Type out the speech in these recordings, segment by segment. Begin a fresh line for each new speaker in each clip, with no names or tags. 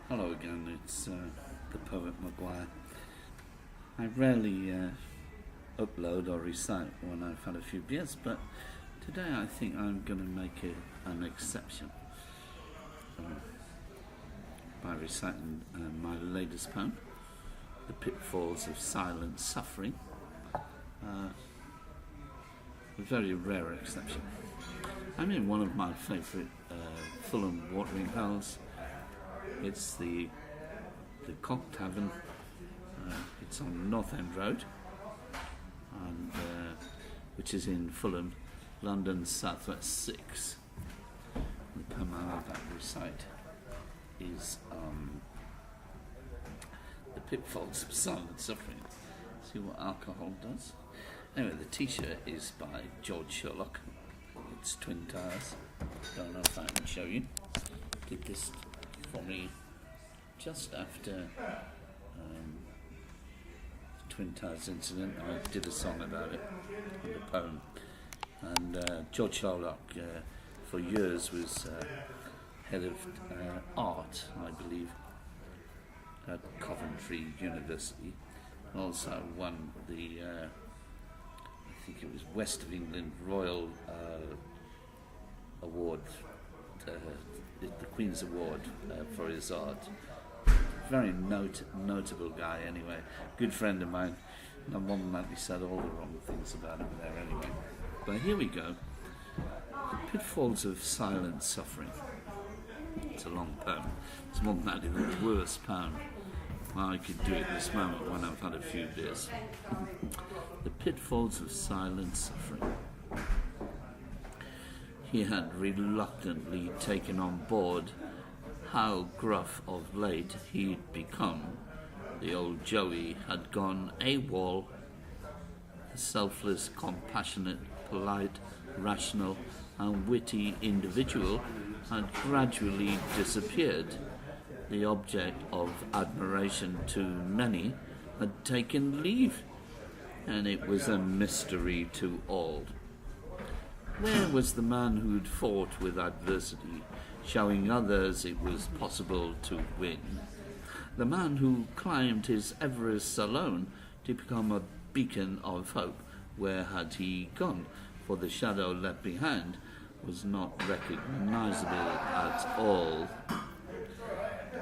Hello again, it's the poet Maguire. I rarely upload or recite when I've had a few beers, but today I think I'm going to make an exception by reciting my latest poem, The Pitfalls of Silent Suffering. A very rare exception. I'm in one of my favourite Fulham watering holes. It's the Cock Tavern. It's on North End Road, and which is in Fulham, London's Southwest 6. The poem I'm about to recite is The Pitfalls of Silent Suffering. See what alcohol does. Anyway, the t-shirt is by George Sherlock. It's twin tires. Don't know if I can show you. Did this for me just after the Twin Towers incident. I did a song about it in a poem, and George Sherlock for years was head of art, I believe, at Coventry University. Also won the I think it was West of England Royal Award, the Queen's Award for his art. Very notable guy anyway. Good friend of mine. My mum likely said all the wrong things about him there anyway. But here we go. The Pitfalls of Silent Suffering. It's a long poem. It's more than likely the worst poem I could do at this moment when I've had a few beers. The Pitfalls of Silent Suffering. He had reluctantly taken on board how gruff of late he'd become. The old Joey had gone AWOL. The selfless, compassionate, polite, rational and witty individual had gradually disappeared. The object of admiration to many had taken leave, and it was a mystery to all. Where was the man who'd fought with adversity, showing others it was possible to win? The man who climbed his Everest alone to become a beacon of hope. Where had he gone? For the shadow left behind was not recognizable at all.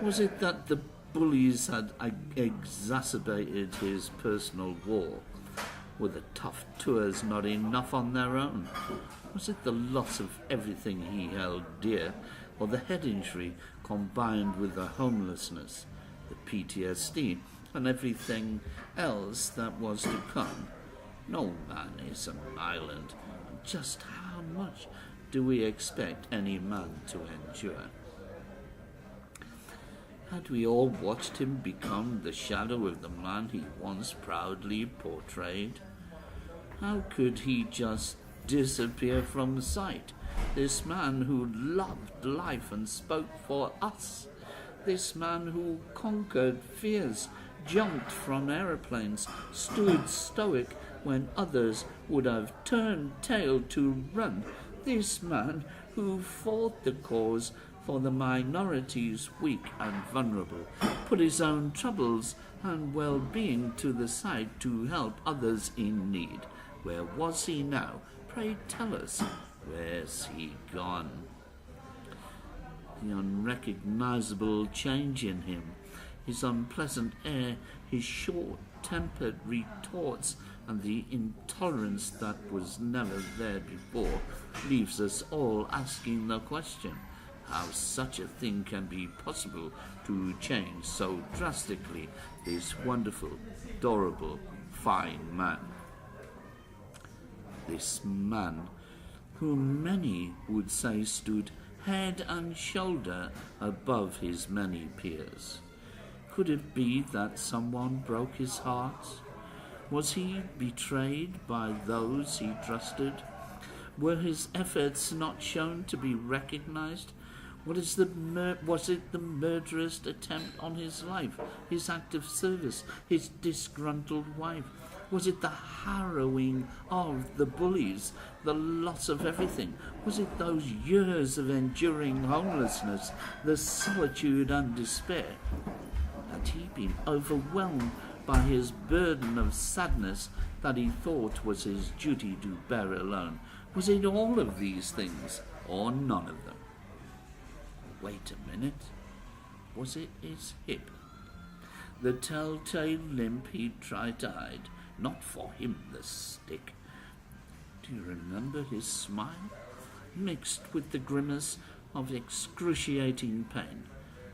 Was it that the bullies had exacerbated his personal war? Were the tough tours not enough on their own? Was it the loss of everything he held dear, or the head injury combined with the homelessness, the PTSD, and everything else that was to come? No man is an island. Just how much do we expect any man to endure? Had we all watched him become the shadow of the man he once proudly portrayed? How could he just disappear from sight? This man who loved life and spoke for us. This man who conquered fears, jumped from aeroplanes, stood stoic when others would have turned tail to run. This man who fought the cause for the minorities, weak and vulnerable, put his own troubles and well-being to the side to help others in need. Where was he now? Pray tell us, where's he gone? The unrecognizable change in him, his unpleasant air, his short-tempered retorts, and the intolerance that was never there before, leaves us all asking the question, how such a thing can be possible to change so drastically this wonderful, adorable, fine man. This man, whom many would say stood head and shoulder above his many peers. Could it be that someone broke his heart? Was he betrayed by those he trusted? Were his efforts not shown to be recognized? Was it the murderous attempt on his life, his act of service, his disgruntled wife? Was it the harrowing of the bullies, the loss of everything? Was it those years of enduring homelessness, the solitude and despair? Had he been overwhelmed by his burden of sadness that he thought was his duty to bear alone? Was it all of these things, or none of them? Wait a minute. Was it his hip? The telltale limp he'd tried to hide. Not for him, the stick. Do you remember his smile, mixed with the grimace of excruciating pain?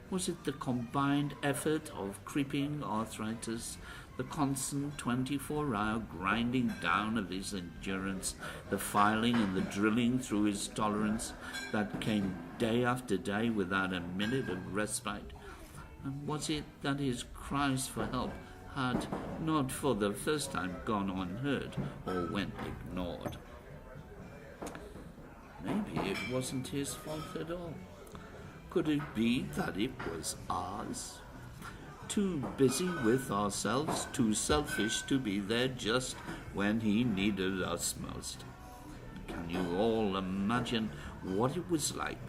Was it the combined effort of creeping arthritis, the constant 24-hour grinding down of his endurance, the filing and the drilling through his tolerance that came day after day without a minute of respite? And was it that his cries for help had not for the first time gone unheard or went ignored? Maybe it wasn't his fault at all. Could it be that it was ours? Too busy with ourselves, too selfish to be there just when he needed us most. Can you all imagine what it was like,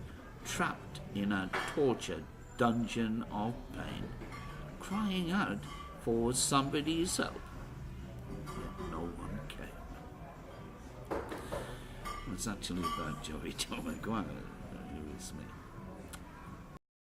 trapped in a tortured dungeon of pain, crying out for somebody's help? Yet no one came. It was actually about Joey Maguire, who was me.